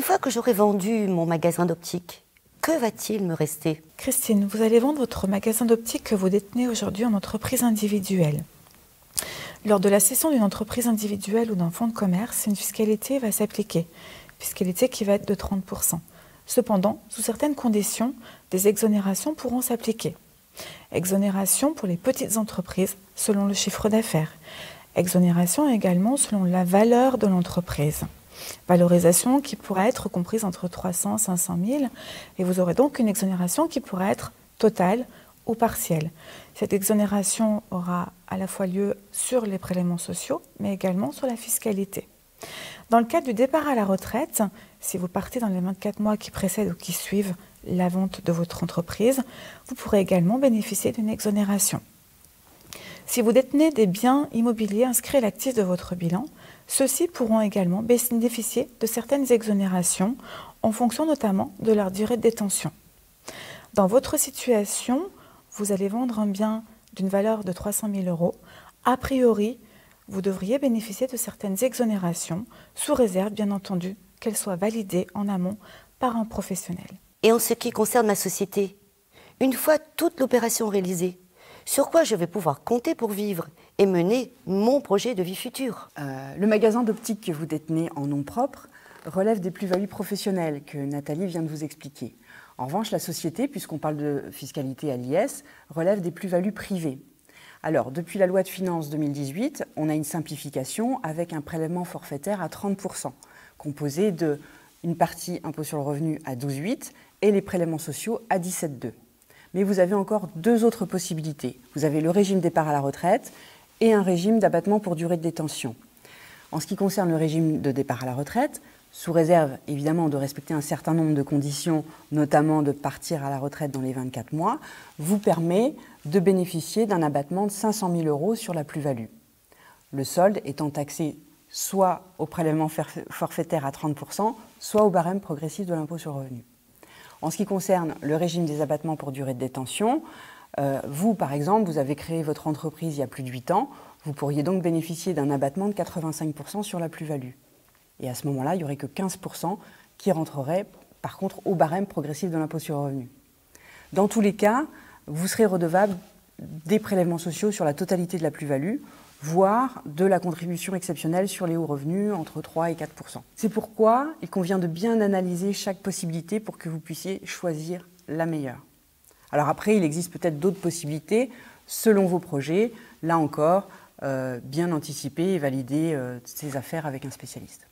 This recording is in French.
fois que j'aurai vendu mon magasin d'optique, que va-t-il me rester? Christine, vous allez vendre votre magasin d'optique que vous détenez aujourd'hui en entreprise individuelle. Lors de la cession d'une entreprise individuelle ou d'un fonds de commerce, une fiscalité va s'appliquer, fiscalité qui va être de 30%. Cependant, sous certaines conditions, des exonérations pourront s'appliquer. Exonération pour les petites entreprises selon le chiffre d'affaires. Exonération également selon la valeur de l'entreprise. Valorisation qui pourra être comprise entre 300 et 500 000 et vous aurez donc une exonération qui pourra être totale ou partielle. Cette exonération aura à la fois lieu sur les prélèvements sociaux mais également sur la fiscalité. Dans le cadre du départ à la retraite, si vous partez dans les 24 mois qui précèdent ou qui suivent la vente de votre entreprise, vous pourrez également bénéficier d'une exonération. Si vous détenez des biens immobiliers inscrits à l'actif de votre bilan, ceux-ci pourront également bénéficier de certaines exonérations en fonction notamment de leur durée de détention. Dans votre situation, vous allez vendre un bien d'une valeur de 300 000 €. A priori, vous devriez bénéficier de certaines exonérations, sous réserve bien entendu qu'elles soient validées en amont par un professionnel. Et en ce qui concerne ma société, une fois toute l'opération réalisée, sur quoi je vais pouvoir compter pour vivre et mener mon projet de vie future? Le magasin d'optique que vous détenez en nom propre relève des plus-values professionnelles que Nathalie vient de vous expliquer. En revanche, la société, puisqu'on parle de fiscalité à l'IS, relève des plus-values privées. Alors, depuis la loi de finances 2018, on a une simplification avec un prélèvement forfaitaire à 30%, composé d'une partie impôt sur le revenu à 12,8 et les prélèvements sociaux à 17,2. Mais vous avez encore deux autres possibilités. Vous avez le régime départ à la retraite et un régime d'abattement pour durée de détention. En ce qui concerne le régime de départ à la retraite, sous réserve évidemment de respecter un certain nombre de conditions, notamment de partir à la retraite dans les 24 mois, vous permet de bénéficier d'un abattement de 500 000 € sur la plus-value. Le solde étant taxé soit au prélèvement forfaitaire à 30%, soit au barème progressif de l'impôt sur le revenu. En ce qui concerne le régime des abattements pour durée de détention, vous, par exemple, vous avez créé votre entreprise il y a plus de 8 ans, vous pourriez donc bénéficier d'un abattement de 85% sur la plus-value. Et à ce moment-là, il n'y aurait que 15% qui rentreraient, par contre, au barème progressif de l'impôt sur le revenu. Dans tous les cas, vous serez redevable des prélèvements sociaux sur la totalité de la plus-value, voire de la contribution exceptionnelle sur les hauts revenus entre 3 et 4%. C'est pourquoi il convient de bien analyser chaque possibilité pour que vous puissiez choisir la meilleure. Alors après, il existe peut-être d'autres possibilités selon vos projets. Là encore, bien anticiper et valider ces affaires avec un spécialiste.